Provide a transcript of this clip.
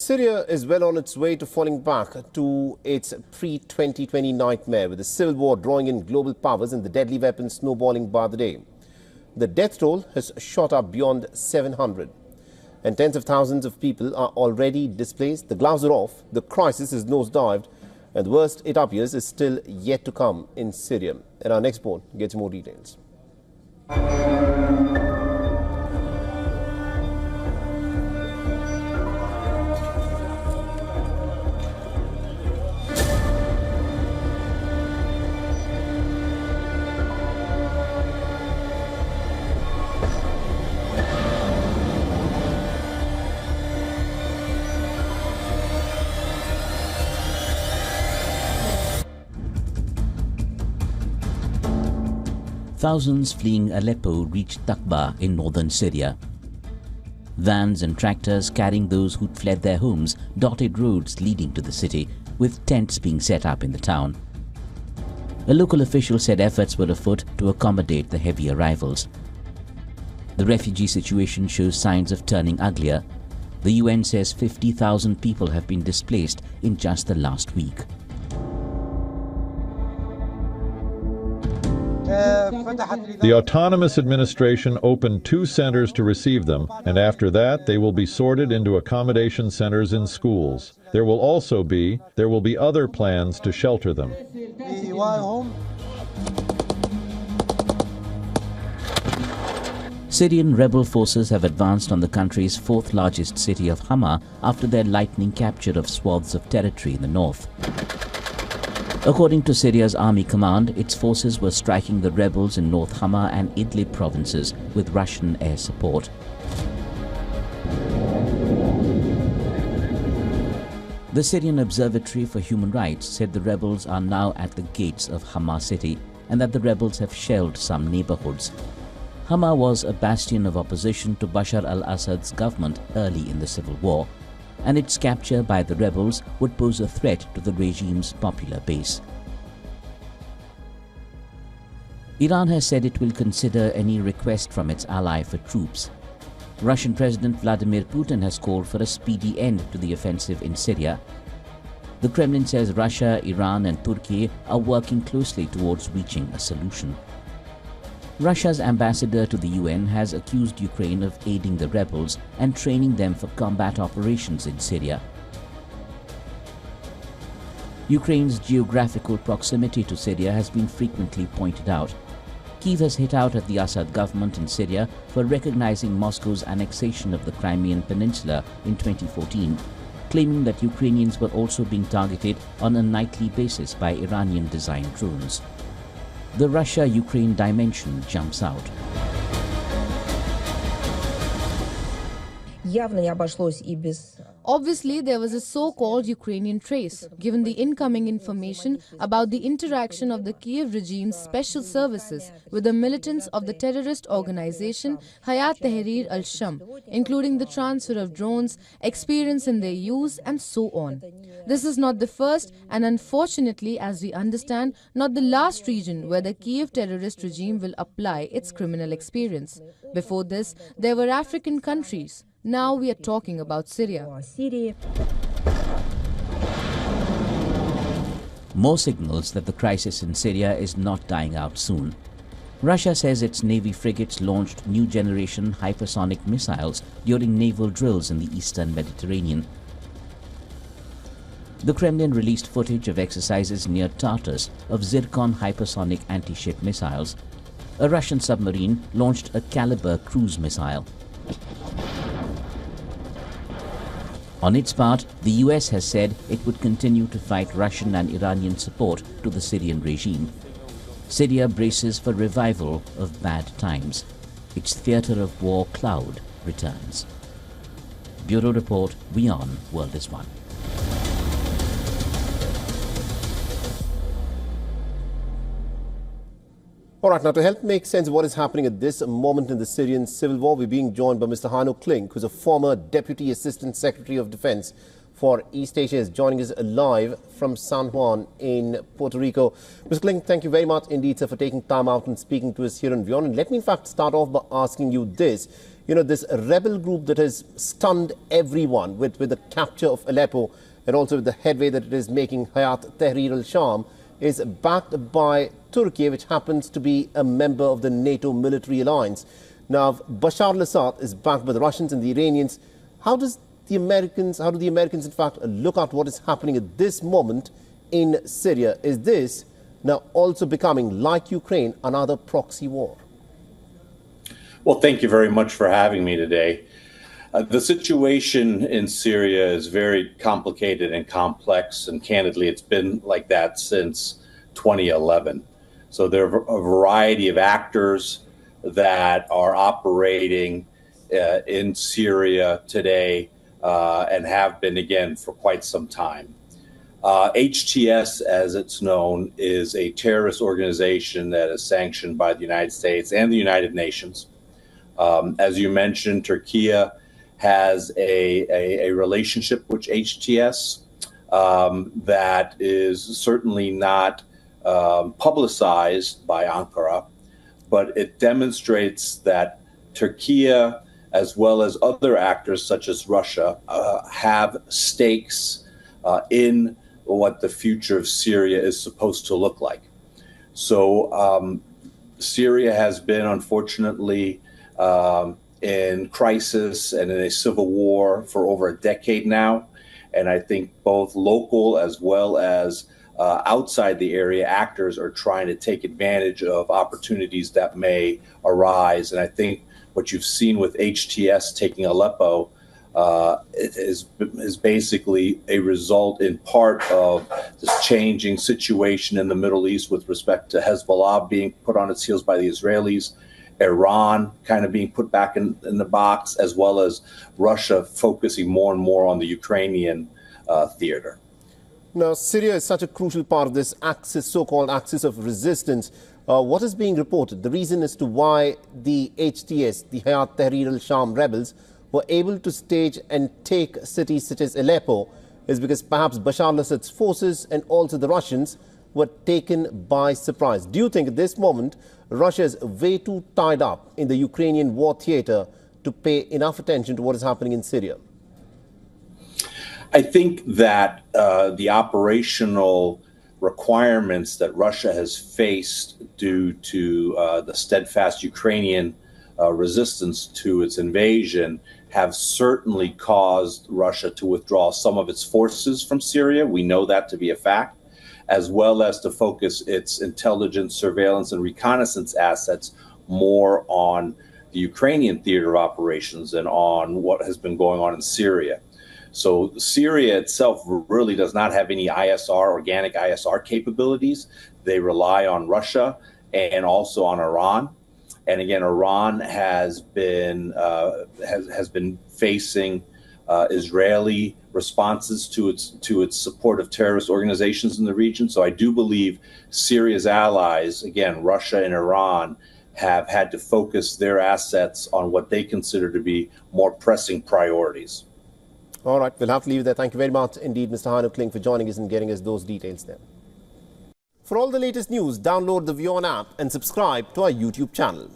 Syria is well on its way to falling back to its pre-2020 nightmare, with the civil war drawing in global powers and the deadly weapons snowballing by the day. The death toll has shot up beyond 700, and tens of thousands of people are already displaced. The gloves are off, the crisis is nosedived, and the worst, it appears, is still yet to come in Syria. And our next report gets more details. Thousands fleeing Aleppo reached Taqba in northern Syria. Vans and tractors carrying those who'd fled their homes dotted roads leading to the city, with tents being set up in the town. A local official said efforts were afoot to accommodate the heavy arrivals. The refugee situation shows signs of turning uglier. The UN says 50,000 people have been displaced in just the last week. The autonomous administration opened 2 centers to receive them, and after that they will be sorted into accommodation centers in schools. There will be other plans to shelter them. Syrian rebel forces have advanced on the country's 4th largest city of Hama after their lightning capture of swaths of territory in the north. According to Syria's army command, its forces were striking the rebels in North Hama and Idlib provinces with Russian air support. The Syrian Observatory for Human Rights said the rebels are now at the gates of Hama city and that the rebels have shelled some neighborhoods. Hama was a bastion of opposition to Bashar al-Assad's government early in the civil war, and its capture by the rebels would pose a threat to the regime's popular base. Iran has said it will consider any request from its ally for troops. Russian President Vladimir Putin has called for a speedy end to the offensive in Syria. The Kremlin says Russia, Iran and Turkey are working closely towards reaching a solution. Russia's ambassador to the UN has accused Ukraine of aiding the rebels and training them for combat operations in Syria. Ukraine's geographical proximity to Syria has been frequently pointed out. Kyiv has hit out at the Assad government in Syria for recognizing Moscow's annexation of the Crimean Peninsula in 2014, claiming that Ukrainians were also being targeted on a nightly basis by Iranian-designed drones. The Russia-Ukraine dimension jumps out. Obviously, there was a so-called Ukrainian trace, given the incoming information about the interaction of the Kiev regime's special services with the militants of the terrorist organization Hayat Tahrir al-Sham, including the transfer of drones, experience in their use, and so on. This is not the first and, unfortunately, as we understand, not the last region where the Kiev terrorist regime will apply its criminal experience. Before this, there were African countries. Now we are talking about Syria. More signals that the crisis in Syria is not dying out soon. Russia says its Navy frigates launched new generation hypersonic missiles during naval drills in the eastern Mediterranean. The Kremlin released footage of exercises near Tartus of Zircon hypersonic anti-ship missiles. A Russian submarine launched a Caliber cruise missile. On its part, the US has said it would continue to fight Russian and Iranian support to the Syrian regime. Syria braces for revival of bad times. Its theatre of war cloud returns. Bureau Report, WION World is One. All right, now to help make sense of what is happening at this moment in the Syrian civil war, we're being joined by Mr. Hanno Klink, who's a former Deputy Assistant Secretary of Defense for East Asia, is joining us live from San Juan in Puerto Rico. Mr. Klink, thank you very much indeed, sir, for taking time out and speaking to us here on WION. And let me in fact start off by asking you this. this rebel group that has stunned everyone with the capture of Aleppo and also with the headway that it is making, Hayat Tahrir al-Sham, is backed by Turkey, which happens to be a member of the NATO military alliance. Now, Bashar al-Assad is backed by the Russians and the Iranians. How do the Americans, in fact, look at what is happening at this moment in Syria? Is this now also becoming, like Ukraine, another proxy war? Well, thank you very much for having me today. The situation in Syria is very complicated and complex, and candidly, it's been like that since 2011. So there are a variety of actors that are operating in Syria today and have been, again, for quite some time. HTS, as it's known, is a terrorist organization that is sanctioned by the United States and the United Nations. As you mentioned, Turkey has a relationship with HTS that is certainly not publicized by Ankara, but it demonstrates that Turkey, as well as other actors such as Russia, have stakes in what the future of Syria is supposed to look like. So Syria has been, unfortunately, in crisis and in a civil war for over a decade now. And I think both local as well as outside the area actors are trying to take advantage of opportunities that may arise. And I think what you've seen with HTS taking Aleppo is basically a result in part of this changing situation in the Middle East with respect to Hezbollah being put on its heels by the Israelis, Iran kind of being put back in the box, as well as Russia focusing more and more on the Ukrainian theater. Now, Syria is such a crucial part of this axis, so-called axis of resistance. What is being reported? The reason as to why the HTS, the Hayat Tahrir al-Sham rebels, were able to stage and take cities such as Aleppo is because perhaps Bashar al-Assad's forces and also the Russians were taken by surprise. Do you think at this moment Russia is way too tied up in the Ukrainian war theater to pay enough attention to what is happening in Syria? I think that the operational requirements that Russia has faced due to the steadfast Ukrainian resistance to its invasion have certainly caused Russia to withdraw some of its forces from Syria. We know that to be a fact, as well as to focus its intelligence, surveillance, and reconnaissance assets more on the Ukrainian theater of operations and on what has been going on in Syria. So Syria itself really does not have any ISR, organic ISR capabilities. They rely on Russia and also on Iran. And again, Iran has been facing Israeli responses to its support of terrorist organizations in the region. So I do believe Syria's allies, again, Russia and Iran, have had to focus their assets on what they consider to be more pressing priorities. All right, we'll have to leave it there. Thank you very much indeed, Mr. Hanu Kling, for joining us and getting us those details there. For all the latest news, download the WION app and subscribe to our YouTube channel.